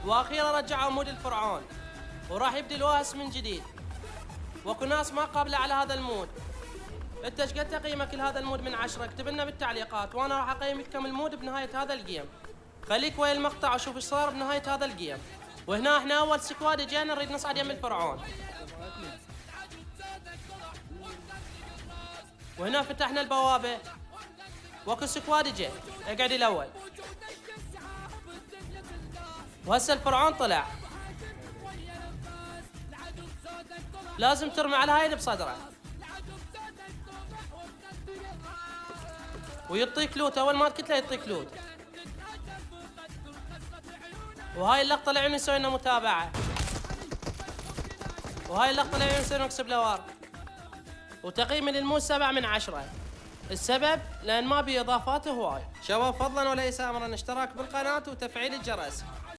واخيرا رجعوا مود الفرعون وراح يبدي الواهس من جديد. واكو ناس ما قابله على هذا المود. انت ايش قد تقييمك لهذا المود من 10؟ اكتب لنا بالتعليقات وانا راح اقيمك كم المود بنهايه هذا الجيم. خليك ويا المقطع وشوف ايش صار بنهايه هذا الجيم. وهنا احنا اول سكواد اجينا نريد نصعد يم الفرعون. وهنا فتحنا البوابه واكو سكواد اجى اقعد الاول. وهسه الفرعون طلع. لازم ترمي على هاي اللي بصدره ويعطيك لوت. اول ما تقتله يعطيك لوت. وهاي اللقطه اللي عم نسوي لنا متابعه. وهاي اللقطه اللي عم نسوي نكسب لوار. وتقييمي للمود 7 من 10. السبب لان ما بي اضافات هواي. شباب فضلا وليس امرا اشتراك بالقناه وتفعيل الجرس.